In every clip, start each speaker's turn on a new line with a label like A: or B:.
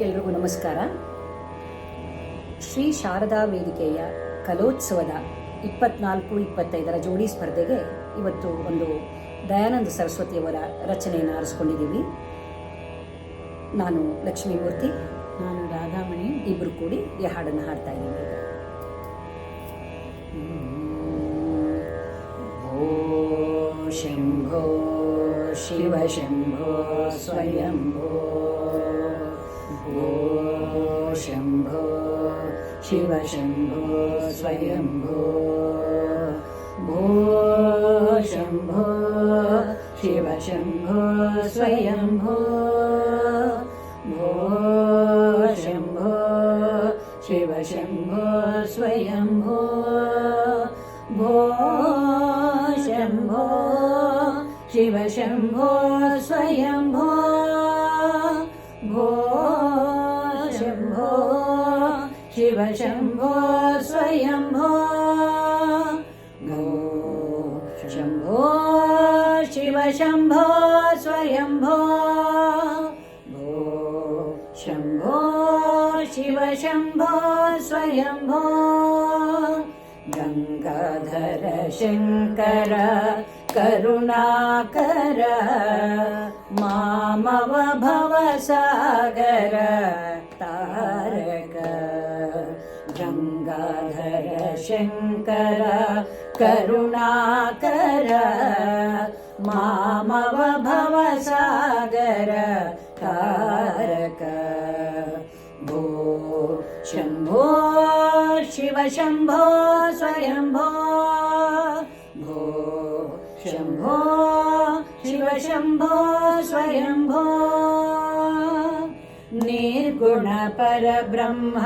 A: ಎಲ್ರಿಗೂ ನಮಸ್ಕಾರ. ಶ್ರೀ ಶಾರದಾ ವೇದಿಕೆಯ ಕಲೋತ್ಸವದ 24-25ರ ಜೋಡಿ ಸ್ಪರ್ಧೆಗೆ ಇವತ್ತು ಒಂದು ದಯಾನಂದ ಸರಸ್ವತಿಯವರ ರಚನೆಯನ್ನು ಆರಿಸ್ಕೊಂಡಿದ್ದೀವಿ. ನಾನು ಲಕ್ಷ್ಮೀಮೂರ್ತಿ,
B: ನಾನು ರಾಧಾಮಣಿ,
A: ಇಬ್ಬರು ಕೂಡಿ ಈ ಹಾಡನ್ನು ಹಾಡ್ತಾ ಇದ್ದೀವಿ. ಓ ಶಂಭೋ ಶಿವ ಶಂಭೋ ಸ್ವಯಂಭೋ, ಓ ಶಂಭೋ ಶಿವ ಶಂಭೋ ಸ್ವಯಂಭೋ, ಭೋ ಶಂಭೋ ಶಿವ ಶಂಭೋ ಸ್ವಯಂಭೋ, ಭೋ ಶಂಭೋ ಶಿವ ಶಂಭೋ ಸ್ವಯಂಭೋ, ಭೋ ಶಂಭೋ ಶಿವ ಶಂಭೋ ಸ್ವಯಂಭೋ, ಭೋ ಶಂಭೋ ಶಿವ ಶಂಭೋ ಸ್ವಯಂಭೋ, ಭೋ ಶಂಭೋ ಶಿವ ಶಂಭೋ ಸ್ವಯಂಭೋ, ಭೋ ಶಂಭೋ ಶಿವ ಶಂಭೋ ಸ್ವಯಂಭೋ, ಗಂಗಾಧರ ಶಂಕರ ಕರುಣಾಕರ ಮಾಮವ ಭವಸಾಗರ ತಾರಕ, ಗಂಗಾಧರ ಶಂಕರ ಕರುಣಾಕರ ಮಾಮವ ಭವಸಾಗರ ತಾರಕ, ಭೋ ಶಂಭೋ ಶಿವ ಶಂಭೋ ಸ್ವಯಂಭೋ, ಭೋ ಶಂಭೋ ಶಿವ ಶಂಭೋ ಸ್ವಯಂಭೋ, ನಿರ್ಗುಣ ಪರಬ್ರಹ್ಮ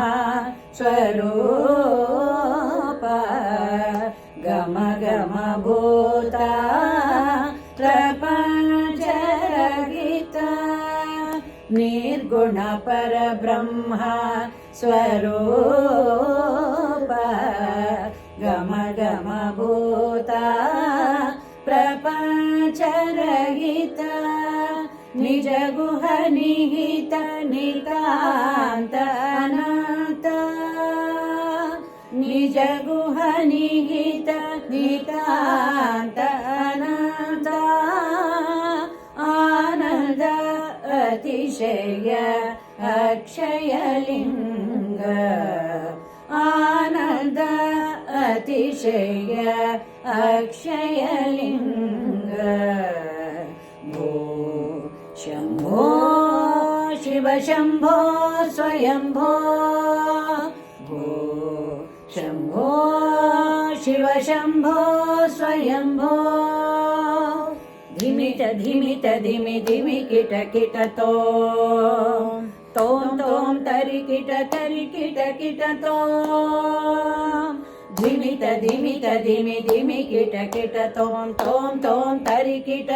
A: ಸ್ವರೂಪ ಗಮ ಗಮ ಭೂತ ಪ್ರಪಂಚ ರಹಿತ, ನಿರ್ಗುಣ ಪರಬ್ರಹ್ಮ ಸ್ವರೂಪ ಗಮ ಗಮ ಭೂತ ಪ್ರಪಂಚ ರಹಿತ, ನಿಜ ಗುಹ ನಿಹಿತ ನಿತಾಂತ ಅನಂತ, ನಿಜ ಗುಹ ನಿಹಿತ ನಿತಾಂತ ಅನಂತ, ಆನಂದ ಅತಿಶಯ ಅಕ್ಷಯಲಿಂಗ, ಆನಂದ ಅತಿಶಯ ಅಕ್ಷಯಲಿಂಗ, ಭೋ ಶಂಭೋ ಶಿವ ಶಂಭೋ ಸ್ವಯಂಭೋ, ಭೋ ಶಂಭೋ ಶಿವ ಶಂಭೋ ಸ್ವಯಂಭೋ, ಧಿಮಿತ ಧಿಮಿತ ಧಿಮಿ ಧಿಮಿ ಕಿಟ ಕಿಟ ತೋಂ ತೋಂ ತರಿ ಕಿಟ ಕಿಟ ತೋಂ, ಧಿಮಿತ ಧಿಮಿತ ಧಿಮಿ ಧಿಮಿ ಕಿಟ ಕಿಟ ತೋಂ ತೋಂ ತರಿ ಕಿಟ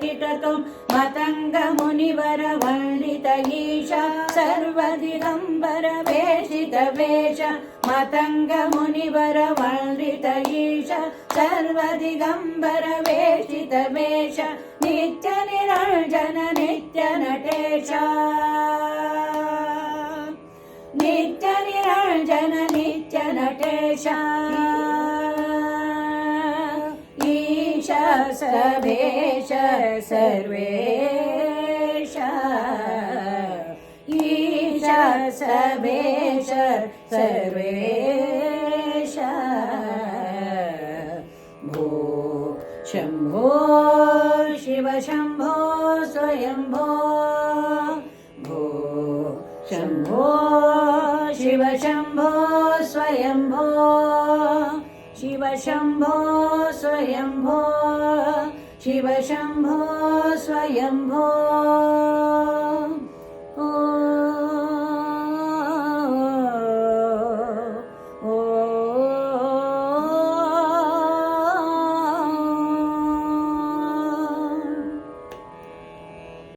A: ಕಿಟ ತೋಂ, ಮತಂಗ ಮುನಿವರ ವಂದಿತ ಈಶ ಸರ್ವ ದಿಗಂಬರ ವೇಷಿತ ವೇಷ, ಮತಂಗ ಮುನಿವರ ವಂದಿತ ಈಶ ಸರ್ವ ದಿಗಂಬರ ವೇಷಿತ ವೇಷ, ನಿತ್ಯ ನಿರಂಜನ ನಿತ್ಯ ನಟೇಶ, ನಿತ್ಯ ನಿರಂಜನ ನಿತ್ಯ ನಟೇಶ, ಈಶ ಸಭೇಶ ಸರ್ವೇಶ, ಈಶ ಸಭೇಶ ಸರ್ವೇಶ, ಭೋ ಶಂಭೋ ಶಿವ ಶಂಭೋ ಸ್ವಯಂಭೋ, ಭೋ ಶಂಭೋ ಶಿವ ಶಂಭೋ ಸ್ವಯಂಭೋ, ಶಿವ ಶಂಭೋ ಸ್ವಯಂಭೋ, ಶಿವ ಶಂಭೋ ಸ್ವಯಂಭೋ.